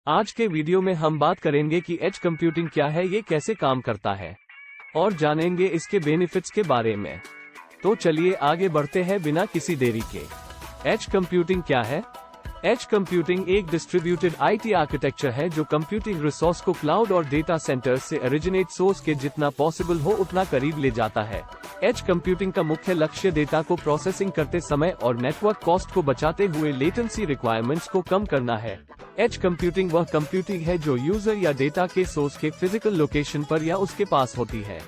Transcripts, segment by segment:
आज के वीडियो में हम बात करेंगे कि एज कंप्यूटिंग क्या है, ये कैसे काम करता है और जानेंगे इसके बेनिफिट्स के बारे में। तो चलिए आगे बढ़ते हैं बिना किसी देरी के। एज कंप्यूटिंग क्या है? एज कंप्यूटिंग एक डिस्ट्रीब्यूटेड आईटी आर्किटेक्चर है जो कंप्यूटिंग रिसोर्स को क्लाउड और डेटा सेंटर्स से ओरिजिनेट सोर्स के जितना पॉसिबल हो उतना करीब ले जाता है। एज कंप्यूटिंग का मुख्य लक्ष्य डेटा को प्रोसेसिंग करते समय और नेटवर्क कॉस्ट को बचाते हुए लेटेंसी रिक्वायरमेंट्स को कम करना है। एज कंप्यूटिंग वह कंप्यूटिंग है जो यूजर या डेटा के सोर्स के फिजिकल लोकेशन पर या उसके पास होती है।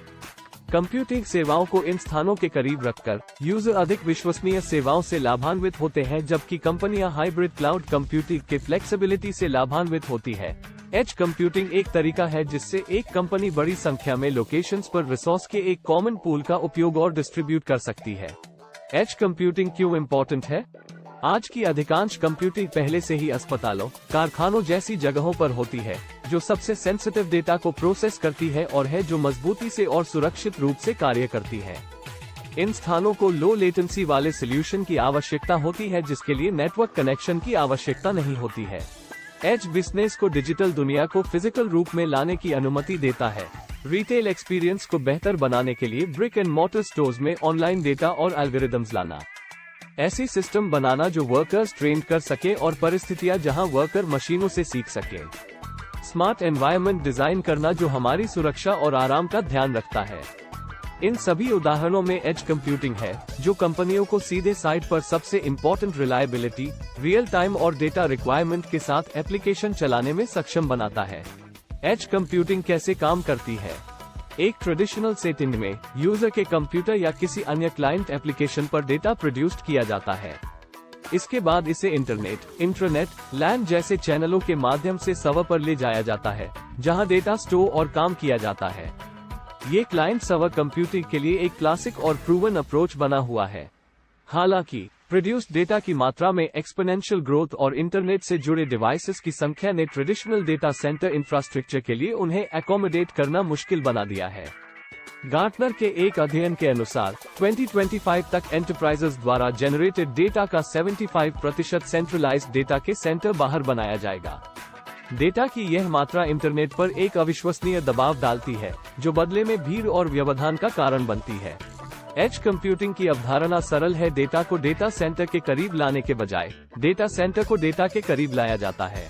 कंप्यूटिंग सेवाओं को इन स्थानों के करीब रखकर यूजर अधिक विश्वसनीय सेवाओं से लाभान्वित होते हैं, जबकि कंपनियां हाइब्रिड क्लाउड कंप्यूटिंग के फ्लेक्सिबिलिटी से लाभान्वित होती है। एज कंप्यूटिंग एक तरीका है जिससे एक कंपनी बड़ी संख्या में लोकेशंस पर रिसोर्स के एक कॉमन पूल का उपयोग और डिस्ट्रीब्यूट कर सकती है। एज कंप्यूटिंग क्यों इम्पोर्टेंट है? आज की अधिकांश कंप्यूटिंग पहले से ही अस्पतालों, कारखानों जैसी जगहों पर होती है, जो सबसे सेंसिटिव डेटा को प्रोसेस करती है और है जो मजबूती से और सुरक्षित रूप से कार्य करती है। इन स्थानों को लो लेटेंसी वाले सॉल्यूशन की आवश्यकता होती है, जिसके लिए नेटवर्क कनेक्शन की आवश्यकता नहीं होती है। एज बिजनेस को डिजिटल दुनिया को फिजिकल रूप में लाने की अनुमति देता है। रिटेल एक्सपीरियंस को बेहतर बनाने के लिए ब्रिक एंड मोर्टर स्टोर्स में ऑनलाइन डेटा और एल्गोरिदम्स लाना, ऐसी सिस्टम बनाना जो वर्कर्स ट्रेन कर सके और परिस्थितियां जहां वर्कर मशीनों से सीख सके। स्मार्ट एनवायरनमेंट डिजाइन करना जो हमारी सुरक्षा और आराम का ध्यान रखता है। इन सभी उदाहरणों में एज कंप्यूटिंग है जो कंपनियों को सीधे साइट पर सबसे इम्पोर्टेंट रिलायबिलिटी, रियल टाइम और डेटा रिक्वायरमेंट के साथ एप्लीकेशन चलाने में सक्षम बनाता है। एज कंप्यूटिंग कैसे काम करती है? एक ट्रेडिशनल सेटिंग में यूजर के कंप्यूटर या किसी अन्य क्लाइंट एप्लीकेशन पर डेटा प्रोड्यूस्ड किया जाता है। इसके बाद इसे इंटरनेट, इंट्रानेट, लैन जैसे चैनलों के माध्यम से सर्वर पर ले जाया जाता है, जहां डेटा स्टोर और काम किया जाता है। ये क्लाइंट सर्वर कंप्यूटिंग के लिए एक क्लासिक और प्रूवन अप्रोच बना हुआ है। हालांकि प्रोड्यूस्ड डेटा की मात्रा में एक्सपोनेंशियल ग्रोथ और इंटरनेट से जुड़े डिवाइसेस की संख्या ने ट्रेडिशनल डेटा सेंटर इंफ्रास्ट्रक्चर के लिए उन्हें एकोमोडेट करना मुश्किल बना दिया है। गार्टनर के एक अध्ययन के अनुसार 2025 तक एंटरप्राइजेस द्वारा जनरेटेड डेटा का 75% सेंट्रलाइज्ड डेटा के सेंटर बाहर बनाया जाएगा। डेटा की यह मात्रा इंटरनेट पर एक अविश्वसनीय दबाव डालती है, जो बदले में भीड़ और व्यवधान का कारण बनती है। एज कंप्यूटिंग की अवधारणा सरल है। डेटा को डेटा सेंटर के करीब लाने के बजाय डेटा सेंटर को डेटा के करीब लाया जाता है।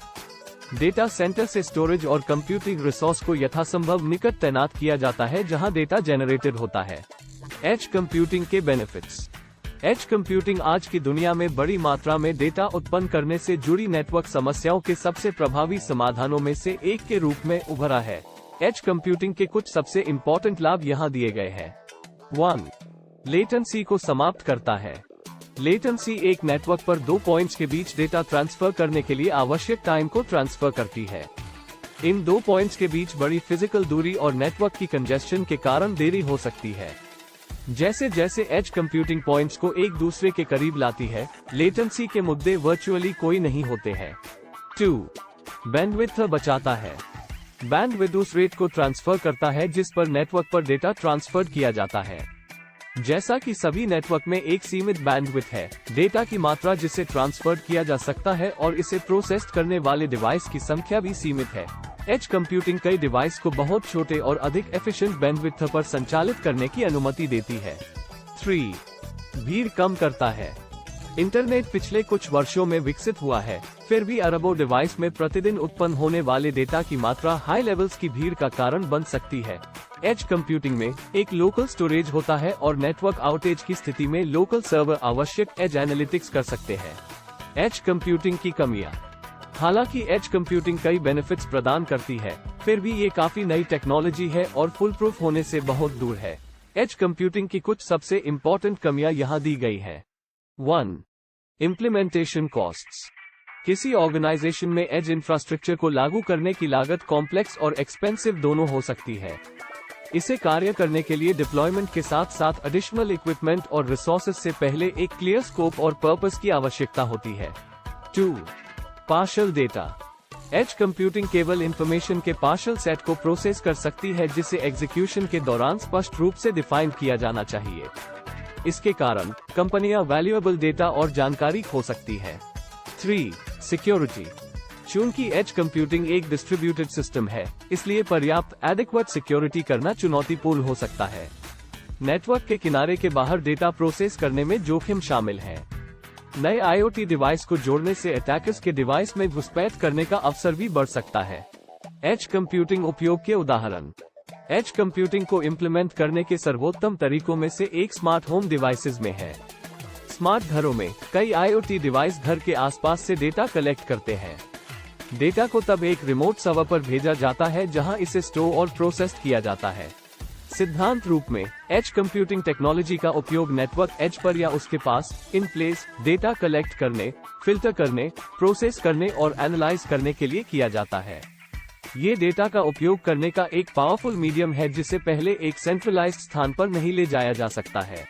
डेटा सेंटर से स्टोरेज और कंप्यूटिंग रिसोर्स को यथासंभव निकट तैनात किया जाता है जहां डेटा जनरेटेड होता है। एज कंप्यूटिंग के बेनिफिट्स। एज कंप्यूटिंग आज की दुनिया में बड़ी मात्रा में डेटा उत्पन्न करने से जुड़ी नेटवर्क समस्याओं के सबसे प्रभावी समाधानों में से एक के रूप में उभरा है। एज कंप्यूटिंग के कुछ सबसे इम्पोर्टेंट लाभ यहाँ दिए गए हैं। 1. लेटेंसी को समाप्त करता है। लेटेंसी एक नेटवर्क पर दो पॉइंट्स के बीच डेटा ट्रांसफर करने के लिए आवश्यक टाइम को ट्रांसफर करती है। इन दो पॉइंट्स के बीच बड़ी फिजिकल दूरी और नेटवर्क की कंजेस्शन के कारण देरी हो सकती है। जैसे जैसे एज कंप्यूटिंग पॉइंट्स को एक दूसरे के करीब लाती है, लेटेंसी के मुद्दे वर्चुअली कोई नहीं होते हैं। 2. बैंडविड्थ बचाता है। बैंडविड्थ उस रेट को ट्रांसफर करता है जिस पर नेटवर्क पर डेटा ट्रांसफर किया जाता है। जैसा कि सभी नेटवर्क में एक सीमित बैंडविड्थ है, डेटा की मात्रा जिसे ट्रांसफर किया जा सकता है और इसे प्रोसेस करने वाले डिवाइस की संख्या भी सीमित है। एज कंप्यूटिंग कई डिवाइस को बहुत छोटे और अधिक एफिशिएंट बैंडविड्थ पर संचालित करने की अनुमति देती है। 3. भीड़ कम करता है। इंटरनेट पिछले कुछ वर्षों में विकसित हुआ है, फिर भी अरबों डिवाइस में प्रतिदिन उत्पन्न होने वाले डेटा की मात्रा हाई लेवल्स की भीड़ का कारण बन सकती है। एज कंप्यूटिंग में एक लोकल स्टोरेज होता है और नेटवर्क आउटेज की स्थिति में लोकल सर्वर आवश्यक एज एनालिटिक्स कर सकते हैं। एज कंप्यूटिंग की कमियां। हालांकि एज कंप्यूटिंग कई बेनिफिट्स प्रदान करती है, फिर भी ये काफी नई टेक्नोलॉजी है और फुल प्रूफ होने से बहुत दूर है। एज कंप्यूटिंग की कुछ सबसे इम्पोर्टेंट कमियां यहाँ दी गई हैं। 1. Implementation costs. किसी ऑर्गेनाइजेशन में एज इंफ्रास्ट्रक्चर को लागू करने की लागत कॉम्प्लेक्स और एक्सपेंसिव दोनों हो सकती है। इसे कार्य करने के लिए डिप्लॉयमेंट के साथ साथ एडिशनल इक्विपमेंट और रिसोर्सेज से पहले एक क्लियर स्कोप और पर्पस की आवश्यकता होती है। 2. Partial data. एज कंप्यूटिंग केवल इंफॉर्मेशन के पार्शियल सेट को प्रोसेस कर सकती है जिसे एग्जीक्यूशन के दौरान स्पष्ट रूप से डिफाइन किया जाना चाहिए। इसके कारण कंपनियां वैल्यूएबल डेटा और जानकारी खो सकती है। 3. सिक्योरिटी। चूंकि एज कंप्यूटिंग एक डिस्ट्रीब्यूटेड सिस्टम है, इसलिए पर्याप्त एडिक्वेट सिक्योरिटी करना चुनौतीपूर्ण हो सकता है। नेटवर्क के किनारे के बाहर डेटा प्रोसेस करने में जोखिम शामिल है। नए IoT डिवाइस को जोड़ने से अटैकर्स के डिवाइस में घुसपैठ करने का अवसर भी बढ़ सकता है। एज कंप्यूटिंग उपयोग के उदाहरण। एज कंप्यूटिंग को इम्प्लीमेंट करने के सर्वोत्तम तरीकों में से एक स्मार्ट होम डिवाइसेज में है। स्मार्ट घरों में कई IoT डिवाइस घर के आसपास से डेटा कलेक्ट करते हैं। डेटा को तब एक रिमोट सर्वर पर भेजा जाता है जहां इसे स्टोर और प्रोसेस किया जाता है। सिद्धांत रूप में एज कंप्यूटिंग टेक्नोलॉजी का उपयोग नेटवर्क एज पर या उसके पास इन प्लेस डेटा कलेक्ट करने, फिल्टर करने, प्रोसेस करने और एनालाइज करने के लिए किया जाता है। ये डेटा का उपयोग करने का एक पावरफुल मीडियम है जिसे पहले एक सेंट्रलाइज्ड स्थान पर नहीं ले जाया जा सकता है।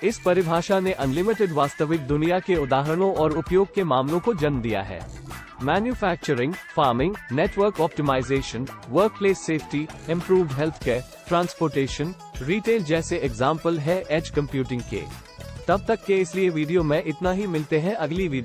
इस परिभाषा ने अनलिमिटेड वास्तविक दुनिया के उदाहरणों और उपयोग के मामलों को जन्म दिया है। Manufacturing, farming, network optimisation, workplace safety, improved health care, transportation, retail जैसे एग्जाम्पल है एज कंप्यूटिंग के। तब तक के इसलिए वीडियो में इतना ही। मिलते हैं अगली वीडियो।